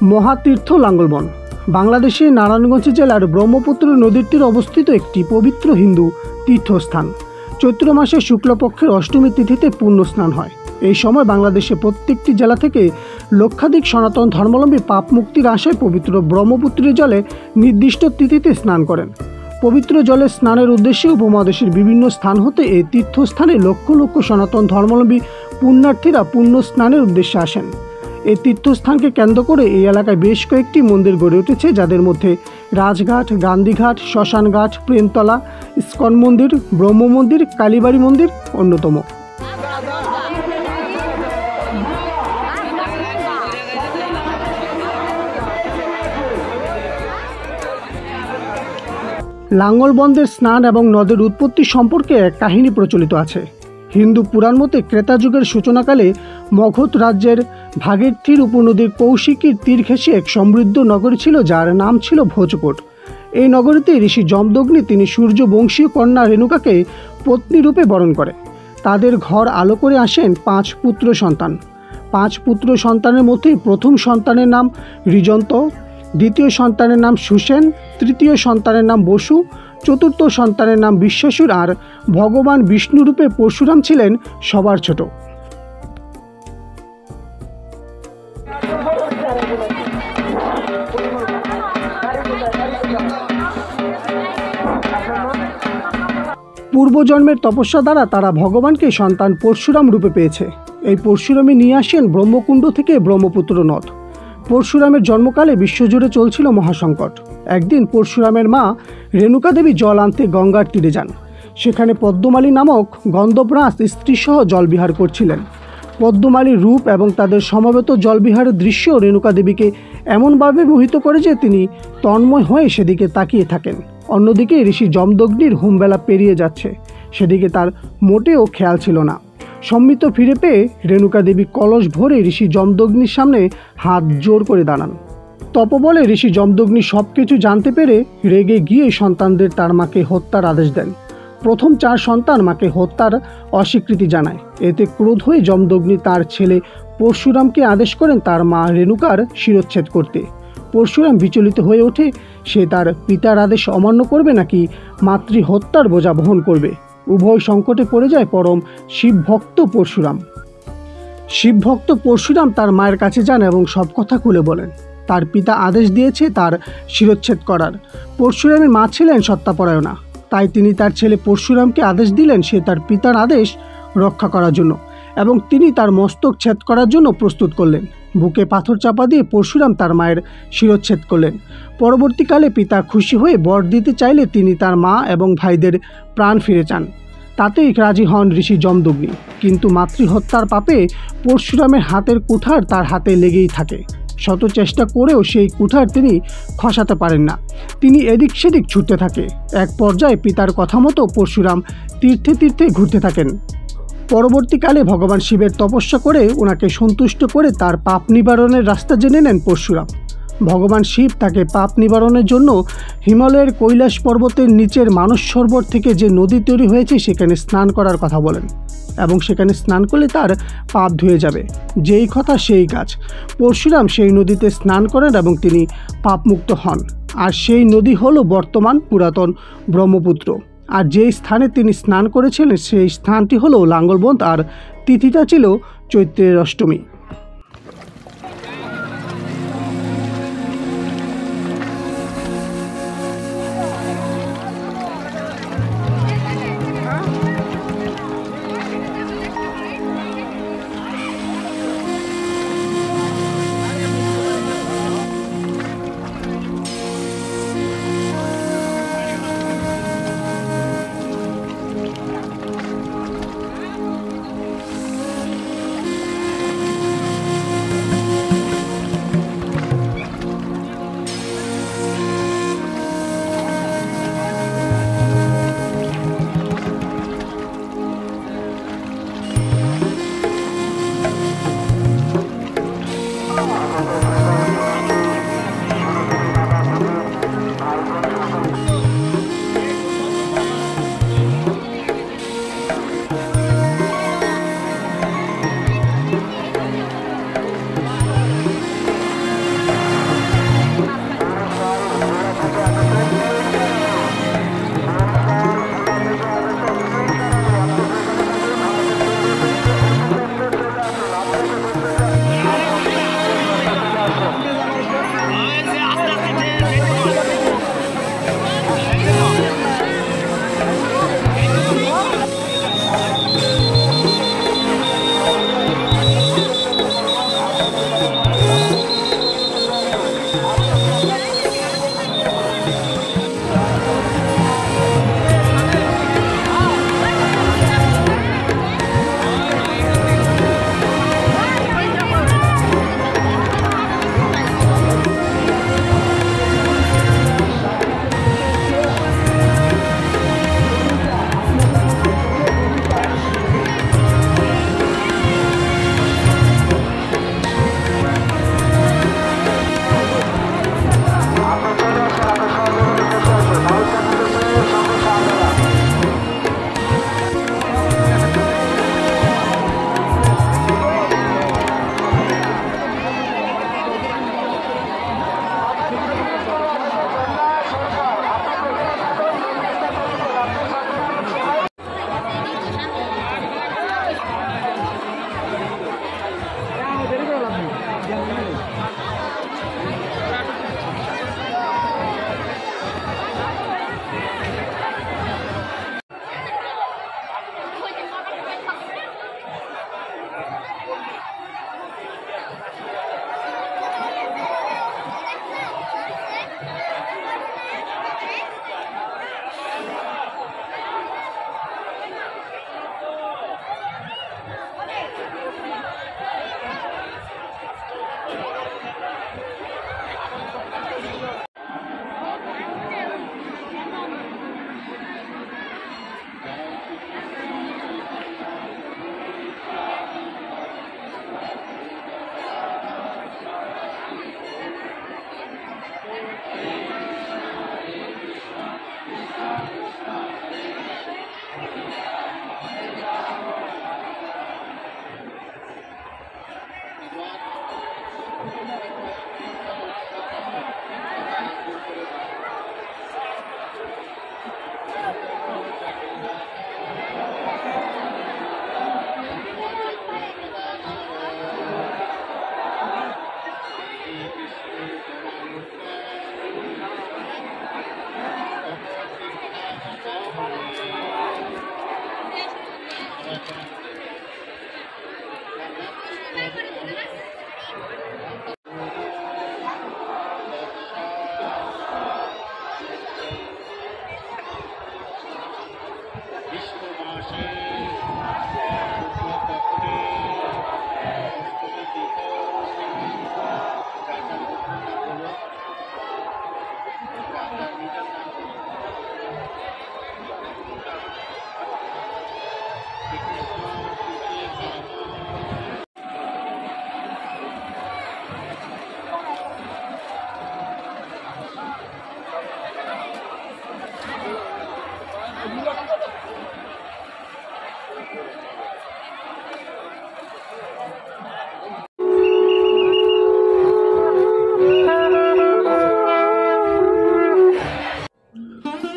মহাতীর্থ লাঙ্গলবন বাংলাদেশের নারায়ণগঞ্জ জেলার ব্রহ্মপুত্র নদীর তীরে অবস্থিত একটি পবিত্র হিন্দু তীর্থস্থান। চৈত্র মাসের শুক্লপক্ষের অষ্টমী তিথিতে পুণ্য স্নান হয়। এই সময় বাংলাদেশে প্রত্যেকটি জেলা থেকে লক্ষাধিক সনাতন ধর্মাবলম্বী পাপ মুক্তির আশায় পবিত্র ব্রহ্মপুত্রের জলে নির্দিষ্ট তিথিতে স্নান করেন। পবিত্র জলে স্নানের উদ্দেশ্যে উপমহাদেশের বিভিন্ন স্থান হতে এই তীর্থস্থানে লক্ষ লক্ষ সনাতন ধর্মাবলম্বী পুণ্যার্থীরা পুণ্য স্নানের উদ্দেশ্যে আসেন। এই তীর্থস্থানকে কেন্দ্র করে এই এলাকায় বেশ কয়েকটি মন্দির গড়ে উঠেছে, যাদের মধ্যে রাজঘাট, গান্ধীঘাট, শ্মশানঘাট, প্রেমতলা, ইস্কন মন্দির, ব্রহ্ম মন্দির, কালীবাড়ি মন্দির অন্যতম। লাঙ্গলবন্দের স্নান এবং নদের উৎপত্তি সম্পর্কে এক কাহিনী প্রচলিত আছে। হিন্দু পুরাণ মতে ক্রেতা যুগের সূচনাকালে মগধ রাজ্যের ভাগীরথীর উপনদীর কৌশিকীর তীর ঘেঁষে এক সমৃদ্ধ নগরী ছিল, যার নাম ছিল ভোজকোট। এই নগরীতে ঋষি যমদগ্নি তিনি সূর্য বংশীয় কন্যা রেণুকাকে পত্নী রূপে বরণ করে। তাদের ঘর আলো করে আসেন 5 পুত্র সন্তান। 5 পুত্র সন্তানের মধ্যে প্রথম সন্তানের নাম ঋজন্ত, দ্বিতীয় সন্তানের নাম সুসেন, তৃতীয় সন্তানের নাম বসু, চতুর্থ সন্তানের নাম বিশ্বাসুর, আর ভগবান বিষ্ণুরূপে পরশুরাম ছিলেন সবার ছোট। পূর্বজন্মের তপস্যা দ্বারা তারা ভগবানকে সন্তান পরশুরাম রূপে পেয়েছে। এই পরশুরামই নিয়ে আসেন ব্রহ্মকুণ্ড থেকে ব্রহ্মপুত্র নদ। পরশুরামের জন্মকালে বিশ্বজুড়ে চলছিল মহাসংকট। একদিন পরশুরামের মা রেণুকা দেবী জল আনতে গঙ্গার তীরে যান। সেখানে পদ্মমালী নামক গন্ধবরাজ স্ত্রীসহ জলবিহার করছিলেন। পদ্মমালীর রূপ এবং তাদের সমবেত জলবিহারের দৃশ্য রেণুকা দেবীকে এমনভাবে মোহিত করে যে তিনি তন্ময় হয়ে সেদিকে তাকিয়ে থাকেন। অন্যদিকে ঋষি যমদগ্নির হোমবেলা পেরিয়ে যাচ্ছে, সেদিকে তার মোটেও খেয়াল ছিল না। সম্মিত ফিরে পেয়ে রেণুকা দেবী কলস ভরে ঋষি যমদগ্নির সামনে হাত জোর করে দাঁড়ান। তপবলে ঋষি যমদগ্নি সব কিছু জানতে পেরে রেগে গিয়ে সন্তানদের তার মাকে হত্যার আদেশ দেন। প্রথম 4 সন্তান মাকে হত্যার অস্বীকৃতি জানায়। এতে ক্রোধ হয়ে যমদগ্নি তার ছেলে পরশুরামকে আদেশ করেন তার মা রেণুকার শিরচ্ছেদ করতে। পরশুরাম বিচলিত হয়ে ওঠে, সে তার পিতার আদেশ অমান্য করবে নাকি মাতৃ হত্যার বোঝা বহন করবে। উভয় সংকটে পড়ে যায় পরম শিবভক্ত পরশুরাম। শিবভক্ত পরশুরাম তার মায়ের কাছে যান এবং সব কথা খুলে বলেন। তার পিতা আদেশ দিয়েছে তার শিরচ্ছেদ করার। পরশুরামের মা ছিলেন সত্যাপরায়ণা, তাই তিনি তার ছেলে পরশুরামকে আদেশ দিলেন সে তার পিতার আদেশ রক্ষা করার জন্য, এবং তিনি তার মস্তক ছেদ করার জন্য প্রস্তুত করলেন। বুকে পাথর চাপা দিয়ে পরশুরাম তার মায়ের শিরচ্ছেদ করলেন। পরবর্তীকালে পিতা খুশি হয়ে বর দিতে চাইলে তিনি তার মা এবং ভাইদের প্রাণ ফিরে চান। তাতেই রাজি হন ঋষি যমদগ্নি, কিন্তু মাতৃহত্যার পাপে পরশুরামের হাতের কুঠার তার হাতে লেগেই থাকে। শত চেষ্টা করেও সেই কুঠার তিনি খসাতে পারেন না। তিনি এদিক সেদিক ছুটতে থাকে। এক পর্যায়ে পিতার কথা মতো পরশুরাম তীর্থে তীর্থে ঘুরতে থাকেন। পরবর্তীকালে ভগবান শিবের তপস্যা করে ওনাকে সন্তুষ্ট করে তার পাপ নিবারণের রাস্তা জেনে নেন পরশুরাম। ভগবান শিব তাকে পাপ নিবারণের জন্য হিমালয়ের কৈলাস পর্বতের নিচের মানস সরোবর থেকে যে নদী তৈরি হয়েছে সেখানে স্নান করার কথা বলেন, এবং সেখানে স্নান করলে তার পাপ ধুয়ে যাবে। যেই কথা সেই কাজ। পরশুরাম সেই নদীতে স্নান করেন এবং তিনি পাপমুক্ত হন। আর সেই নদী হলো বর্তমান পুরাতন ব্রহ্মপুত্র। আর যেই স্থানে তিনি স্নান করেছিলেন সেই স্থানটি হলো লাঙ্গলবন্দ, আর তিথিটা ছিল চৈত্রের অষ্টমী।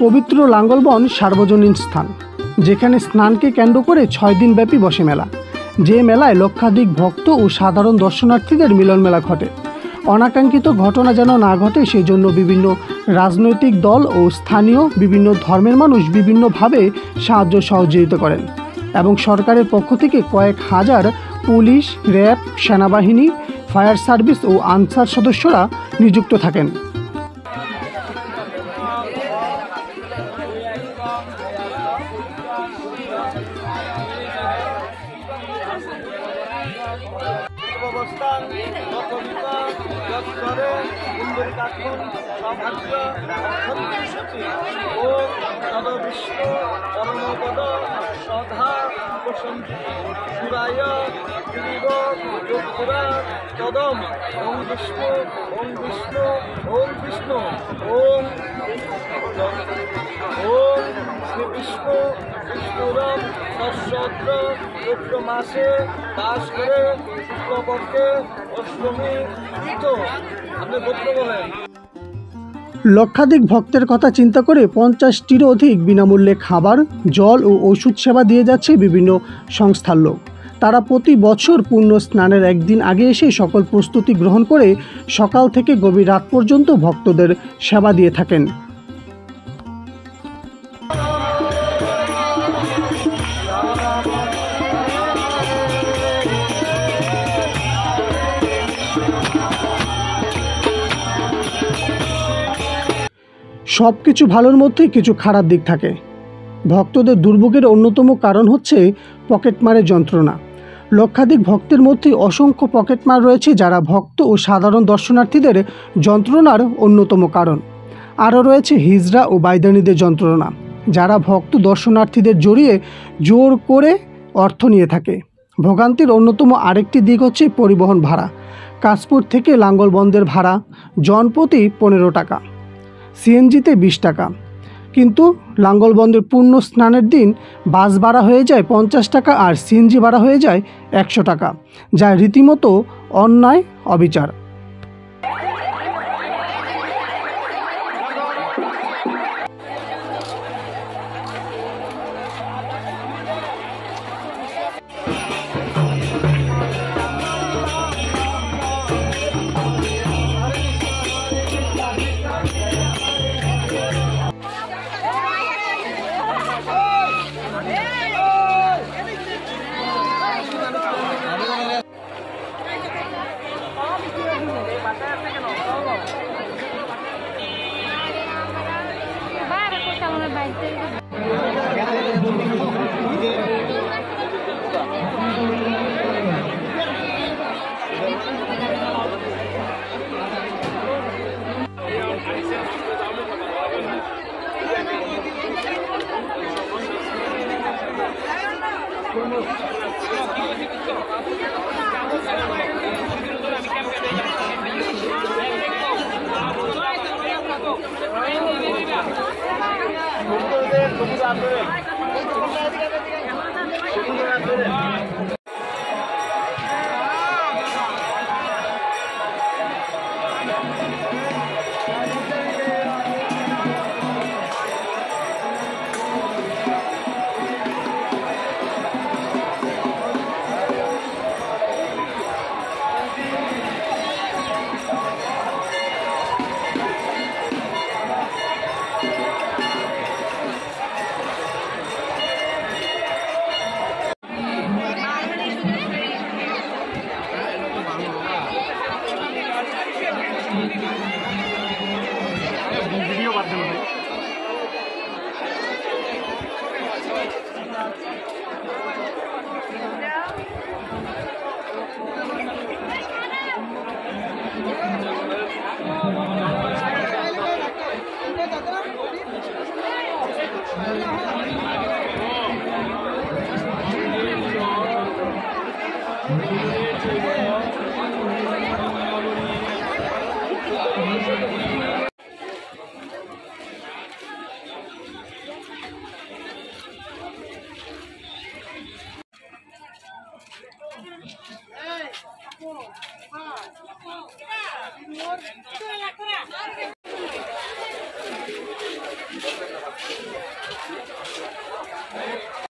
পবিত্র লাঙ্গলবন সার্বজনীন স্থান, যেখানে স্নানকে কেন্দ্র করে 6 দিনব্যাপী বসে মেলা। যে মেলায় লক্ষাধিক ভক্ত ও সাধারণ দর্শনার্থীদের মিলন মেলা ঘটে। অনাকাঙ্ক্ষিত ঘটনা যেন না ঘটে সেই জন্য বিভিন্ন রাজনৈতিক দল ও স্থানীয় বিভিন্ন ধর্মের মানুষ বিভিন্নভাবে সাহায্য সহযোগিতা করেন এবং সরকারের পক্ষ থেকে কয়েক হাজার পুলিশ, র্যাব, সেনাবাহিনী, ফায়ার সার্ভিস ও আনসার সদস্যরা নিযুক্ত থাকেন। চৈত্র মাসে বাস করে শুক্লপক্ষে অষ্টমী তিথ। আপনি গোত্র বলেন। লক্ষাধিক ভক্তের কথা চিন্তা করে 50টিরও অধিক বিনামূল্যে খাবার, জল ও ওষুধ সেবা দিয়ে যাচ্ছে বিভিন্ন সংস্থার লোক। তারা প্রতি বছর পূর্ণ স্নানের একদিন আগে এসে সকল প্রস্তুতি গ্রহণ করে সকাল থেকে গভীর রাত পর্যন্ত ভক্তদের সেবা দিয়ে থাকেন। সব কিছু ভালোর মধ্যে কিছু খারাপ দিক থাকে। ভক্তদের দুর্ভোগের অন্যতম কারণ হচ্ছে পকেটমারের যন্ত্রণা। লক্ষাধিক ভক্তের মধ্যে অসংখ্য পকেটমার রয়েছে, যারা ভক্ত ও সাধারণ দর্শনার্থীদের যন্ত্রণার অন্যতম কারণ। আরও রয়েছে হিজড়া ও বাইদানিদের যন্ত্রণা, যারা ভক্ত দর্শনার্থীদের জড়িয়ে জোর করে অর্থ নিয়ে থাকে। ভোগান্তির অন্যতম আরেকটি দিক হচ্ছে পরিবহন ভাড়া। কাশপুর থেকে লাঙ্গলবন্দের ভাড়া জনপ্রতি 15 টাকা, সিএনজিতে 20 টাকা, কিন্তু লাঙ্গলবন্দের পূর্ণ স্নানের দিন বাস ভাড়া হয়ে যায় 50 টাকা আর সিএনজি ভাড়া হয়ে যায় 100 টাকা, যা রীতিমতো অন্যায়, অবিচার।